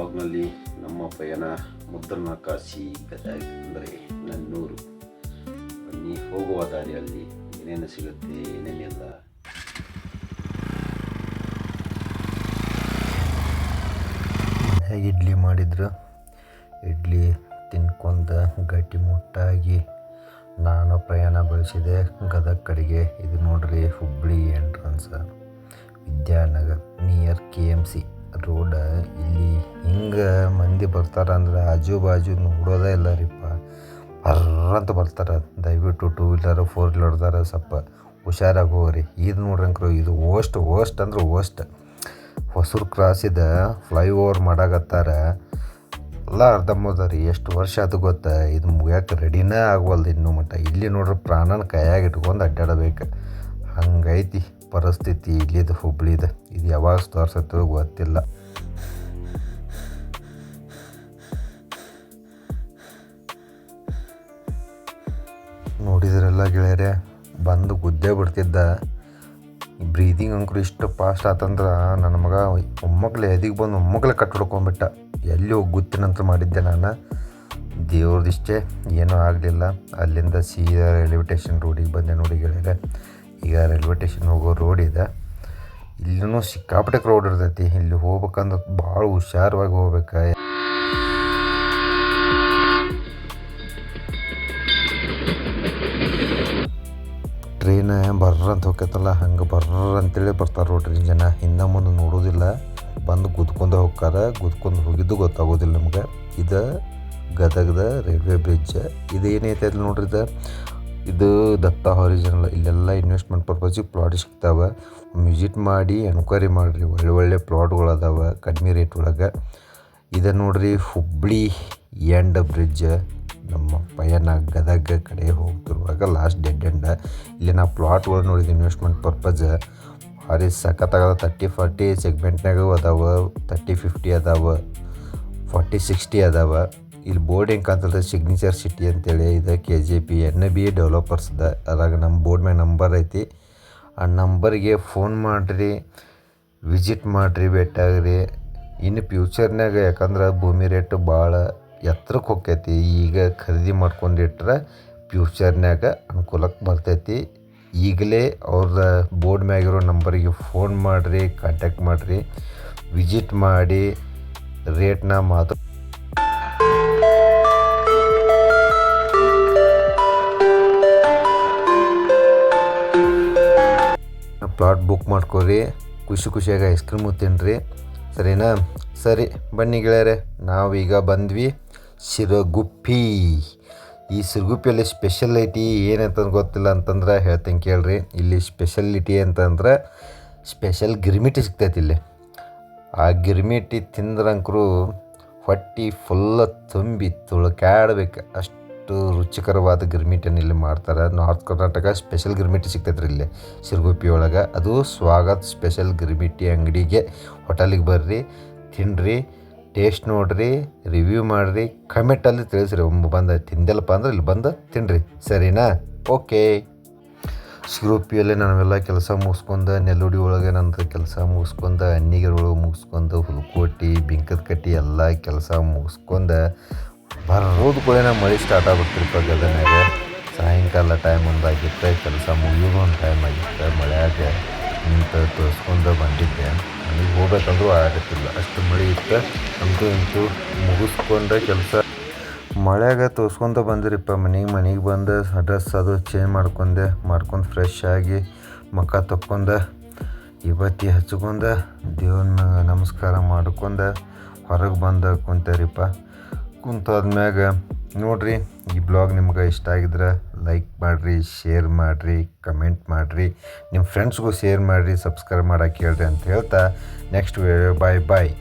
ಬ್ಲಾಗ್ನಲ್ಲಿ ನಮ್ಮ ಪಯಣ ಮುದ್ರಣ ಕಾಶಿ ಗದಗ ಅಂದರೆ ನನ್ನೂರು. ಬನ್ನಿ ಹೋಗುವ ದಾರಿಯಲ್ಲಿ ಏನೇನು ಸಿಗುತ್ತೆ ಏನೇನಿಲ್ಲ. ಇಡ್ಲಿ ಮಾಡಿದ್ರು, ಇಡ್ಲಿ ತಿನ್ಕೊಂಡು ಗಟ್ಟಿ ಮುಟ್ಟಾಗಿ ನಾನು ಪ್ರಯಾಣ ಬೆಳೆಸಿದೆ ಗದಗ ಕಡೆಗೆ. ಇದು ನೋಡ್ರಿ Hubballi entrance Vidyanagar near KMC road. ಇಲ್ಲಿ ಹಿಂಗೆ ಮಂದಿ ಬರ್ತಾರಂದ್ರೆ ಆಜು ಬಾಜು ನೋಡೋದೇ ಇಲ್ಲ ರೀಪ್ಪ, ಬರ್ರಂತ ಬರ್ತಾರೆ. ದಯವಿಟ್ಟು 2 ವೀಲರ್ 4 ವೀಲರ್ದಾರ ಸ್ವಲ್ಪ ಹುಷಾರಾಗಿ ಹೋಗ್ರಿ. ಇದು ನೋಡ್ರಂಕ್ರು ಇದು ಓಸ್ಟ್ ಅಂದ್ರೆ ಓಸ್ಟ್. ಹೊಸೂರು ಕ್ರಾಸಿದ ಫ್ಲೈಓವರ್ ಮಾಡಾಕತ್ತಾರ, ಎಲ್ಲ ಅರ್ಧಂಬರ್ಧ ರೀ. ಎಷ್ಟು ವರ್ಷ ಅದು ಗೊತ್ತಾ, ಇದು ಮುಗಿಯೋಕೆ ರೆಡಿನೇ ಆಗವಲ್ದು ಇನ್ನೂ ಮಟ್ಟ. ಇಲ್ಲಿ ನೋಡ್ರಿ ಪ್ರಾಣನ ಕೈಯಾಗಿ ಇಟ್ಕೊಂಡು ಅಡ್ಡಾಡಬೇಕು, ಹಂಗೈತಿ ಪರಿಸ್ಥಿತಿ ಇಲ್ಲಿದು ಹುಬ್ಳಿದು. ಇದು ಯಾವಾಗ ತೋರ್ಸತ್ತೋ ಗೊತ್ತಿಲ್ಲ. ನೋಡಿದ್ರೆಲ್ಲ ಗೆಳೆಯರೆ, ಬಂದು ಗುದ್ದೇ ಬಿಡ್ತಿದ್ದ. ಬ್ರೀದಿಂಗ್ ಅಂಕರು ಇಷ್ಟು ಫಾಸ್ಟ್ ಆತಂದ್ರೆ ನನ್ನ ಮಗ ಒಮ್ಮಕ್ಲೆ ಎದಿಗೆ ಬಂದು ಒಮ್ಮಕ್ಲೆ ಕಟ್ ಹೊಡ್ಕೊಂಡ್ಬಿಟ್ಟ. ಎಲ್ಲಿ ಹೋಗಿ ಗುತ್ತಿನಂತ ಮಾಡಿದ್ದೆ ನಾನು. ದೇವ್ರದಿಷ್ಟೇ ಏನೂ ಆಗಲಿಲ್ಲ. ಅಲ್ಲಿಂದ ಸೀದಾ ರೈಲ್ವೆ ಸ್ಟೇಷನ್ ರೋಡಿಗೆ ಬಂದೆ ನೋಡಿ ಗೆಳೆಯರೆ. ಈಗ ರೈಲ್ವೆ ಸ್ಟೇಷನ್ ಹೋಗೋ ರೋಡ್ ಇದೆ. ಇಲ್ಲೂ ಸಿಕ್ಕಾಪಟ್ಟೆ ಕ್ರೌಡ್ ಇರ್ತೈತಿ. ಇಲ್ಲಿ ಹೋಗ್ಬೇಕಂದ್ರೆ ಭಾಳ ಹುಷಾರವಾಗಿ ಹೋಗ್ಬೇಕು. ಟ್ರೈನ್ ಬರ್ರಂತ ಹೋಗ್ತೈತಲ್ಲ, ಹಂಗೆ ಅಂತೇಳಿ ಬರ್ತಾರೆ ನೋಡ್ರಿ ಜನ. ಹಿಂದೆ ಮುಂದೆ ನೋಡೋದಿಲ್ಲ, ಬಂದು ಗುದ್ಕೊಂಡು ಹೋಗ್ತಾರೆ. ಗುದ್ಕೊಂಡು ಹೋಗಿದ್ದು ಗೊತ್ತಾಗೋದಿಲ್ಲ ನಮ್ಗೆ. ಇದು ಗದಗದ ರೈಲ್ವೆ ಬ್ರಿಡ್ಜ್. ಇದು ಏನೈತೆ ಅಲ್ಲಿ ನೋಡ್ರಿ, ಇದು ದತ್ತ ಹಾರಿಜಾನಲ್. ಇಲ್ಲೆಲ್ಲ ಇನ್ವೆಸ್ಟ್ಮೆಂಟ್ ಪರ್ಪಸಿಗೆ ಪ್ಲಾಟ್ ಸಿಗ್ತಾವೆ. ವಿಸಿಟ್ ಮಾಡಿ ಎನ್ಕ್ವೈರಿ ಮಾಡಿರಿ, ಒಳ್ಳೆ ಪ್ಲಾಟ್ಗಳು ಅದಾವೆ ಕಡಿಮೆ ರೇಟ್ ಒಳಗೆ. ಇದು ನೋಡ್ರಿ ಹುಬ್ಬಳ್ಳಿ ಎಂಡ್ ಬ್ರಿಡ್ಜ್. ನಮ್ಮ ಪಯಣ ಗದಗ ಕಡೆ ಹೋಗ್ತಿರುವಾಗ ಲಾಸ್ಟ್ ಡೆಡ್ ಎಂಡ್. ಇಲ್ಲಿ ನಾವು ಪ್ಲಾಟ್ಗಳು ನೋಡಿದ್ವಿ ಇನ್ವೆಸ್ಟ್ಮೆಂಟ್ ಪರ್ಪಸ್. ಭಾರಿ ಸಖತ್ತಾಗದ 30-40 ಸೆಗ್ಮೆಂಟ್ನಾಗೂ ಅದಾವೆ, 30-50 ಅದಾವೆ, 40-60 ಅದಾವೆ. ಇಲ್ಲಿ ಬೋರ್ಡ್ ಹೆಂಗೆ ಕಾಣ್ತದೆ, ಸಿಗ್ನೇಚರ್ ಸಿಟಿ ಅಂತೇಳಿ. ಇದು KJP NB ಡೆವಲಪರ್ಸ್ದ. ಅದ್ರಾಗ ನಮ್ಮ ಬೋರ್ಡ್ ಮ್ಯಾಗ ನಂಬರ್ ಐತಿ. ಆ ನಂಬರ್ಗೆ ಫೋನ್ ಮಾಡಿರಿ, ವಿಸಿಟ್ ಮಾಡಿರಿ, ಭೇಟಿಯಾಗ್ರಿ. ಇನ್ನು ಫ್ಯೂಚರ್ನಾಗ ಯಾಕಂದ್ರೆ ಭೂಮಿ ರೇಟ್ ಭಾಳ ಎತ್ತರಕ್ಕೆ ಹೋಗ್ತೈತಿ. ಈಗ ಖರೀದಿ ಮಾಡ್ಕೊಂಡಿಟ್ರೆ ಫ್ಯೂಚರ್ನಾಗ ಅನುಕೂಲಕ್ಕೆ ಬರ್ತೈತಿ. ಈಗಲೇ ಅವ್ರ ಬೋರ್ಡ್ ಮ್ಯಾಗಿರೋ ನಂಬರಿಗೆ ಫೋನ್ ಮಾಡಿರಿ, ಕಾಂಟ್ಯಾಕ್ಟ್ ಮಾಡಿರಿ, ವಿಸಿಟ್ ಮಾಡಿ ರೇಟ್ನ ಮಾತು ಪ್ಲಾಟ್ ಬುಕ್ ಮಾಡ್ಕೊರಿ. ಖುಷಿಯಾಗಿ ಐಸ್ ಕ್ರೀಮು ತಿನ್ನಿರಿ, ಸರಿನಾ? ಸರಿ ಬನ್ನಿ ಗೆಳೆಯರೆ, ನಾವೀಗ ಬಂದ್ವಿ ಸಿರಗುಪ್ಪಿ. ಈ ಸಿರಗುಪ್ಪಿಯಲ್ಲಿ ಸ್ಪೆಷಲಿಟಿ ಏನಂತಂದು ಗೊತ್ತಿಲ್ಲ ಅಂತಂದ್ರೆ ಹೇಳ್ತೀನಿ ಕೇಳ್ರಿ. ಇಲ್ಲಿ ಸ್ಪೆಷಲಿಟಿ ಅಂತಂದ್ರೆ ಸ್ಪೆಷಲ್ ಗಿರ್ಮಿಟಿ ಸಿಗ್ತೈತಿ ಇಲ್ಲಿ. ಆ ಗಿರ್ಮಿಟಿ ತಿಂದ್ರಂಕರು ಹೊಟ್ಟೆ ಫುಲ್ಲ ತುಂಬಿ ತುಳ್ಕಾಡ್ಬೇಕು, ಅಷ್ಟು ರುಚಿಕರವಾದ ಗಿರ್ಮಿಟಿಯನ್ನು ಇಲ್ಲಿ ಮಾಡ್ತಾರೆ. ನಾರ್ತ್ ಕರ್ನಾಟಕ ಸ್ಪೆಷಲ್ ಗಿರ್ಮಿಟಿ ಸಿಗ್ತೈತ್ರಿ ಇಲ್ಲಿ ಸಿರಗುಪ್ಪಿ ಒಳಗೆ. ಅದು ಸ್ವಾಗತ್ ಸ್ಪೆಷಲ್ ಗಿರ್ಮಿಟಿ ಅಂಗಡಿಗೆ ಹೋಟೆಲಿಗೆ ಬರ್ರಿ, ತಿನ್ನಿರಿ, ಟೇಸ್ಟ್ ನೋಡಿರಿ, ರಿವ್ಯೂ ಮಾಡಿರಿ, ಕಮೆಂಟಲ್ಲಿ ತಿಳಿಸ್ರಿ. ಬಂದು ತಿಂದೆಲ್ಲಪ್ಪ ಅಂದ್ರೆ ಇಲ್ಲಿ ಬಂದು ತಿನ್ನಿರಿ, ಸರಿನಾ? ಓಕೆ. ಸಿರಗುಪ್ಪಿಯಲ್ಲಿ ನಾವೆಲ್ಲ ಕೆಲಸ ಮುಗಿಸ್ಕೊಂಡು, ನೆಲ್ಲುಡಿ ಒಳಗೆ ನಂತರ ಕೆಲಸ ಮುಗಿಸ್ಕೊಂಡು, ಅನ್ನಿಗೆರೆ ಒಳಗೆ ಮುಗಿಸ್ಕೊಂಡು, ಹುಲ್ಕೋಟಿ ಬಿಂಕದ ಕಟ್ಟಿ ಎಲ್ಲ ಕೆಲಸ ಮುಗಿಸ್ಕೊಂಡು ಬರೋದು ಕೂಡ ಮಳೆ ಸ್ಟಾರ್ಟ್ ಆಗ್ಬಿಡ್ತಿರ್ಪ ಗದನಾಗ. ಸಾಯಂಕಾಲ ಟೈಮ್ ಒಂದಾಗಿತ್ತು, ಕೆಲಸ ಮುಗಿಯೋದು ಒಂದು ಟೈಮ್ ಆಗಿತ್ತು. ಮಳೆಯಾಗ ನಿಂತು ತೋರಿಸ್ಕೊಂಡು ಬಂದಿದ್ದೆ. ನನಗೆ ಹೋಗ್ಬೇಕಂದ್ರೂ ಆಗತ್ತಿಲ್ಲ, ಅಷ್ಟು ಮಳೆ ಇತ್ತು. ಅಂತೂ ಮುಗಿಸ್ಕೊಂಡೆ ಕೆಲಸ. ಮಳೆಯಾಗ ತೋರಿಸ್ಕೊಂತ ಬಂದಿರಿಪ್ಪ ಮನೆಗೆ ಬಂದು ಡ್ರೆಸ್ ಅದು ಚೇಂಜ್ ಮಾಡ್ಕೊಂಡು ಫ್ರೆಶ್ ಆಗಿ ಮುಖ ತೊಕ್ಕೊಂಡು ಇವತ್ತಿ ಹಚ್ಕೊಂಡು ದೇವ್ರನ್ನ ನಮಸ್ಕಾರ ಮಾಡ್ಕೊಂಡು ಹೊರಗೆ ಬಂದು ಕುಂತೇರಿಪ್ಪ. ಕುಂತಾದ್ಮ್ಯಾಗ ನೋಡಿರಿ, ಈ ಬ್ಲಾಗ್ ನಿಮ್ಗೆ ಇಷ್ಟ ಆಗಿದ್ರೆ ಲೈಕ್ ಮಾಡಿರಿ, ಶೇರ್ ಮಾಡಿರಿ, ಕಮೆಂಟ್ ಮಾಡಿರಿ, ನಿಮ್ಮ ಫ್ರೆಂಡ್ಸ್ಗೂ ಶೇರ್ ಮಾಡಿರಿ, ಸಬ್ಸ್ಕ್ರೈಬ್ ಮಾಡೋಕೆ ಹೇಳ್ರಿ ಅಂತ ಹೇಳ್ತಾ ನೆಕ್ಸ್ಟ್ ವಿಡಿಯೋ ಬಾಯ್.